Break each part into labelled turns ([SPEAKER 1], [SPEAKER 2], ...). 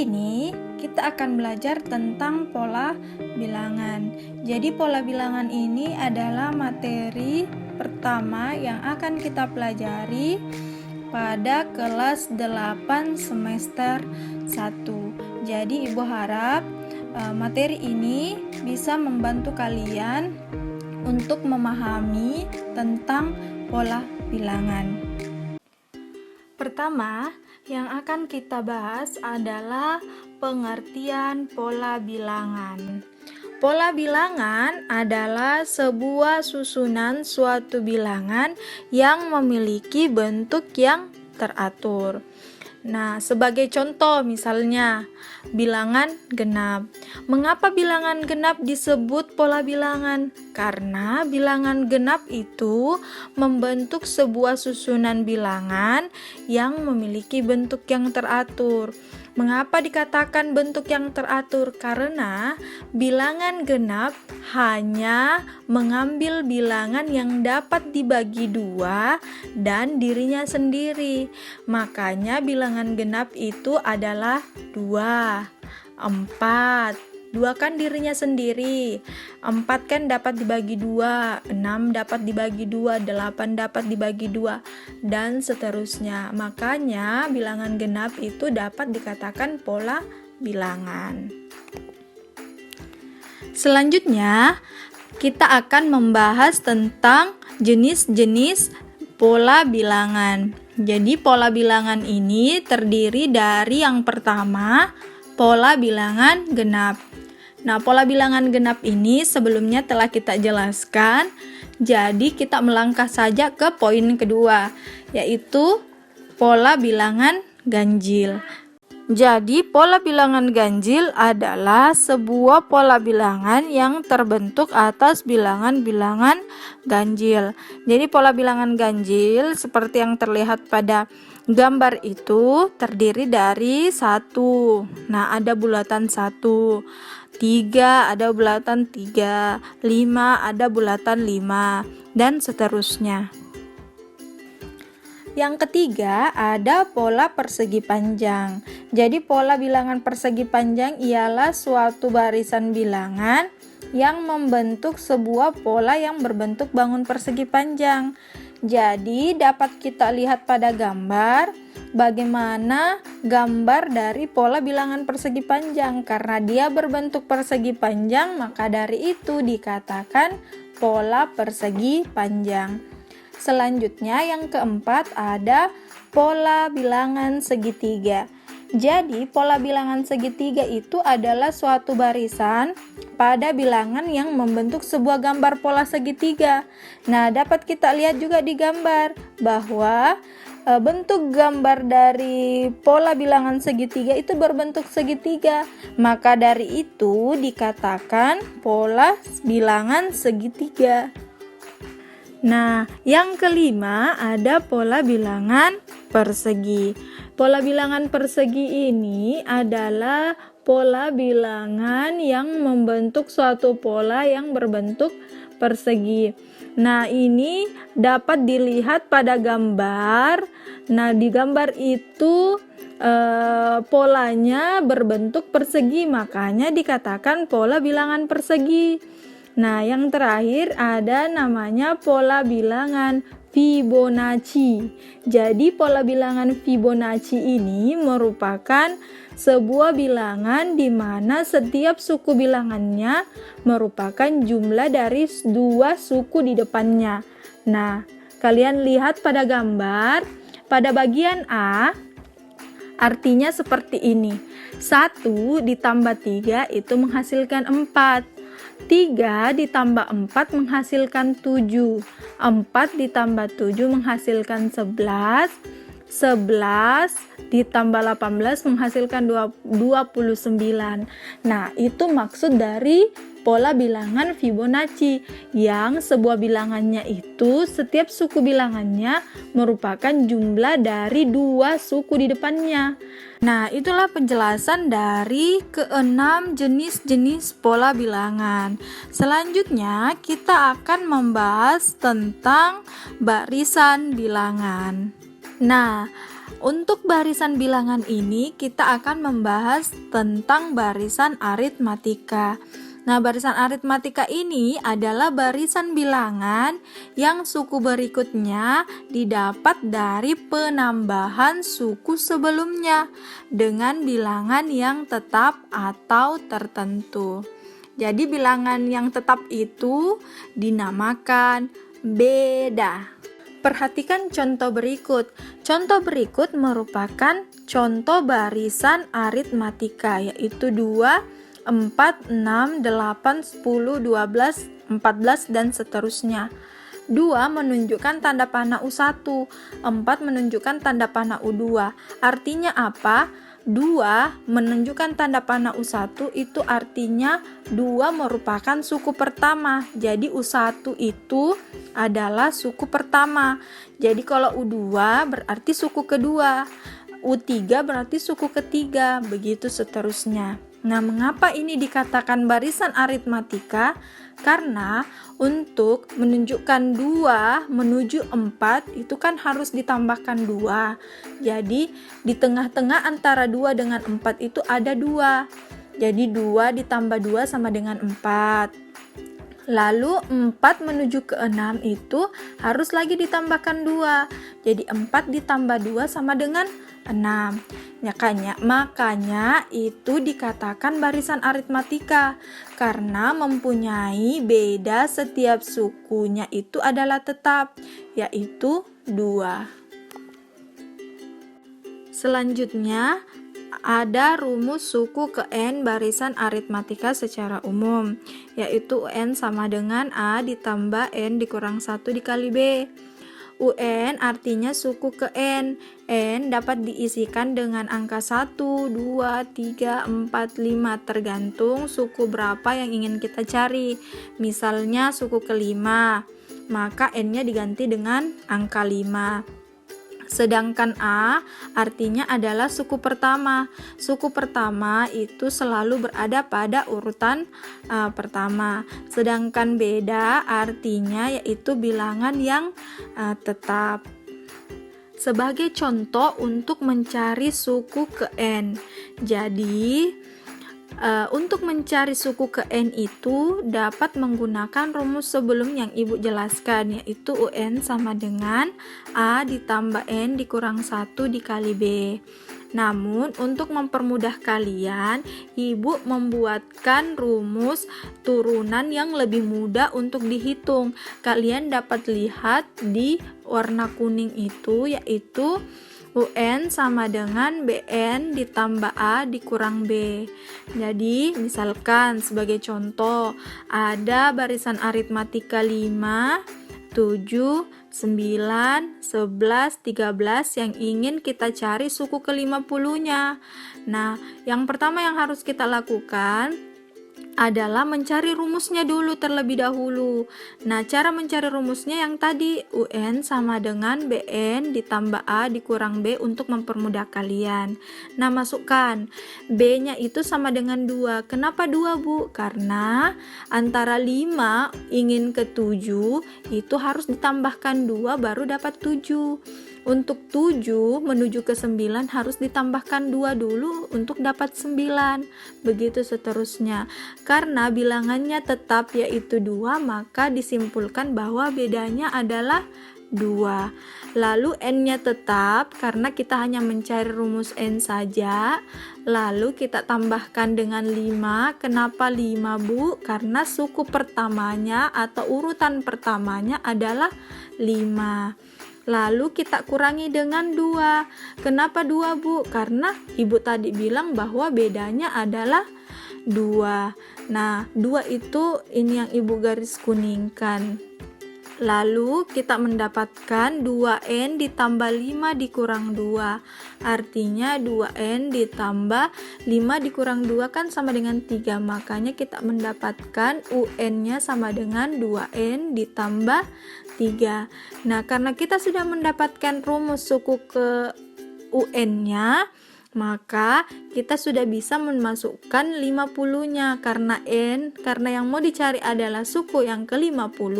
[SPEAKER 1] Kali ini kita akan belajar tentang pola bilangan. Jadi pola bilangan ini adalah materi pertama yang akan kita pelajari pada kelas 8 semester 1. Jadi Ibu harap materi ini bisa membantu kalian untuk memahami tentang pola bilangan. Pertama, yang akan kita bahas adalah pengertian pola bilangan. Pola bilangan adalah sebuah susunan suatu bilangan yang memiliki bentuk yang teratur. Nah, sebagai contoh misalnya bilangan genap. Mengapa bilangan genap disebut pola bilangan? Karena bilangan genap itu membentuk sebuah susunan bilangan yang memiliki bentuk yang teratur. Mengapa dikatakan bentuk yang teratur? Karena bilangan genap hanya mengambil bilangan yang dapat dibagi dua dan dirinya sendiri. Makanya bilangan genap itu adalah 2, 4. 2 kan dirinya sendiri, 4 kan dapat dibagi 2, 6 dapat dibagi 2, 8 dapat dibagi 2, dan seterusnya. Makanya bilangan genap itu dapat dikatakan pola bilangan. Selanjutnya, kita akan membahas tentang jenis-jenis pola bilangan. Jadi pola bilangan ini terdiri dari yang pertama, pola bilangan genap. Nah, pola bilangan genap ini sebelumnya telah kita jelaskan. Jadi kita melangkah saja ke poin kedua, yaitu pola bilangan ganjil. Jadi pola bilangan ganjil adalah sebuah pola bilangan yang terbentuk atas bilangan-bilangan ganjil. Jadi pola bilangan ganjil seperti yang terlihat pada gambar itu terdiri dari 1. Nah, ada bulatan 1. 3 ada bulatan 3, 5 ada bulatan 5, dan seterusnya. Yang ketiga ada pola persegi panjang. Jadi pola bilangan persegi panjang ialah suatu barisan bilangan yang membentuk sebuah pola yang berbentuk bangun persegi panjang. Jadi dapat kita lihat pada gambar bagaimana gambar dari pola bilangan persegi panjang. Karena dia berbentuk persegi panjang, maka dari itu dikatakan pola persegi panjang. Selanjutnya yang keempat ada pola bilangan segitiga. Jadi pola bilangan segitiga itu adalah suatu barisan pada bilangan yang membentuk sebuah gambar pola segitiga. Nah, dapat kita lihat juga di gambar bahwa bentuk gambar dari pola bilangan segitiga itu berbentuk segitiga. Maka dari itu dikatakan pola bilangan segitiga. Nah, yang kelima ada pola bilangan persegi. Pola bilangan persegi ini adalah pola bilangan yang membentuk suatu pola yang berbentuk persegi. Nah, ini dapat dilihat pada gambar. Nah, di gambar itu polanya berbentuk persegi, makanya dikatakan pola bilangan persegi. Nah, yang terakhir ada namanya pola bilangan Fibonacci. Jadi pola bilangan Fibonacci ini merupakan sebuah bilangan di mana setiap suku bilangannya merupakan jumlah dari 2 suku di depannya. Nah, kalian lihat pada gambar, pada bagian A artinya seperti ini. 1 ditambah 3 itu menghasilkan 4. 3 ditambah 4 menghasilkan 7. 4 ditambah 7 menghasilkan 11. 11 ditambah 18 menghasilkan 29. Nah, itu maksud dari pola bilangan Fibonacci, yang sebuah bilangannya itu setiap suku bilangannya merupakan jumlah dari 2 suku di depannya. Nah, itulah penjelasan dari keenam jenis-jenis pola bilangan. Selanjutnya kita akan membahas tentang barisan bilangan. Nah, Untuk barisan bilangan ini kita akan membahas tentang barisan aritmatika. Nah, barisan aritmatika ini adalah barisan bilangan yang suku berikutnya didapat dari penambahan suku sebelumnya dengan bilangan yang tetap atau tertentu. Jadi bilangan yang tetap itu dinamakan beda. Perhatikan contoh berikut. Contoh berikut merupakan contoh barisan aritmatika, yaitu 2, 4, 6, 8, 10, 12, 14, dan seterusnya. 2 menunjukkan tanda panah U1, 4 menunjukkan tanda panah U2. Artinya apa? 2 menunjukkan tanda panah U1 itu artinya 2 merupakan suku pertama. Jadi U1 itu adalah suku pertama. Jadi kalau U2 berarti suku kedua, U3 berarti suku ketiga, begitu seterusnya. Nah, mengapa ini dikatakan barisan aritmatika? Karena untuk menunjukkan 2 menuju 4 itu kan harus ditambahkan 2. Jadi di tengah-tengah antara 2 dengan 4 itu ada 2. Jadi 2 ditambah 2 sama dengan 4. Lalu 4 menuju ke 6 itu harus lagi ditambahkan 2. Jadi 4 ditambah 2 sama dengan 6. Makanya itu dikatakan barisan aritmatika karena mempunyai beda setiap sukunya itu adalah tetap, yaitu 2. Selanjutnya ada rumus suku ke N barisan aritmatika secara umum, yaitu UN sama dengan A ditambah N dikurang 1 dikali B. UN artinya suku ke N. N dapat diisikan dengan angka 1, 2, 3, 4, 5 tergantung suku berapa yang ingin kita cari. Misalnya suku kelima, maka N-nya diganti dengan angka 5. Sedangkan A artinya adalah suku pertama. Suku pertama itu selalu berada pada urutan pertama. Sedangkan beda artinya yaitu bilangan yang tetap. Sebagai contoh untuk mencari suku ke N. Jadi untuk mencari suku ke N itu dapat menggunakan rumus sebelum yang Ibu jelaskan, yaitu UN sama dengan A ditambah N dikurang 1 dikali B. Namun untuk mempermudah kalian, Ibu membuatkan rumus turunan yang lebih mudah untuk dihitung. Kalian dapat lihat di warna kuning itu, yaitu UN sama dengan BN ditambah A dikurang B. Jadi misalkan sebagai contoh ada barisan aritmatika 5, 7, 9, 11, 13 yang ingin kita cari suku ke-50-nya. Nah, yang pertama yang harus kita lakukan adalah mencari rumusnya dulu terlebih dahulu. Nah, cara mencari rumusnya yang tadi UN sama dengan BN ditambah A dikurang B untuk mempermudah kalian. Nah, masukkan B-nya itu sama dengan 2. Kenapa 2, Bu? Karena antara 5 ingin ke 7 itu harus ditambahkan 2 baru dapat 7. Untuk 7 menuju ke 9 harus ditambahkan 2 dulu untuk dapat 9. Begitu seterusnya. Karena bilangannya tetap yaitu 2, maka disimpulkan bahwa bedanya adalah 2. Lalu N-nya tetap karena kita hanya mencari rumus N saja. Lalu kita tambahkan dengan 5. Kenapa 5, Bu? Karena suku pertamanya atau urutan pertamanya adalah 5. Lalu kita kurangi dengan 2. Kenapa 2, Bu? Karena Ibu tadi bilang bahwa bedanya adalah 2. Nah, 2 itu ini yang Ibu garis kuningkan. Lalu kita mendapatkan 2N ditambah 5 dikurang 2. Artinya 2N ditambah 5 dikurang 2 kan sama dengan 3. Makanya kita mendapatkan UN-nya sama dengan 2N ditambah 3. Nah, karena kita sudah mendapatkan rumus suku ke UN-nya, maka kita sudah bisa memasukkan 50-nya karena yang mau dicari adalah suku yang ke-50,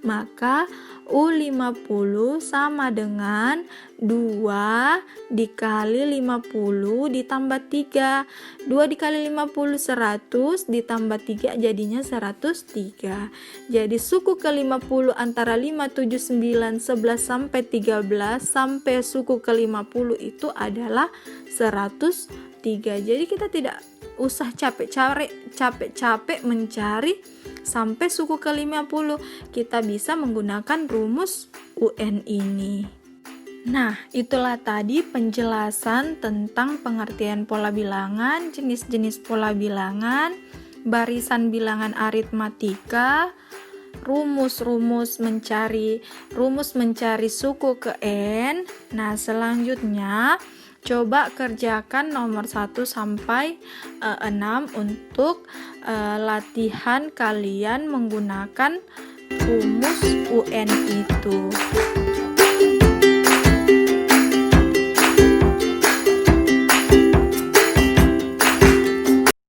[SPEAKER 1] maka U50 sama dengan 2 dikali 50 ditambah 3. 2 dikali 50 100 ditambah 3 jadinya 103. Jadi suku ke 50 antara 5, 7, 9, 11 sampai 13 sampai suku ke 50 itu adalah 103. Jadi kita tidak usah capek-capek mencari sampai suku ke 50. Kita bisa menggunakan rumus UN ini. Nah, itulah tadi penjelasan tentang pengertian pola bilangan, jenis-jenis pola bilangan, barisan bilangan aritmatika, rumus mencari suku ke N. Nah, selanjutnya coba kerjakan nomor 1 sampai 6 untuk latihan kalian menggunakan rumus UN itu.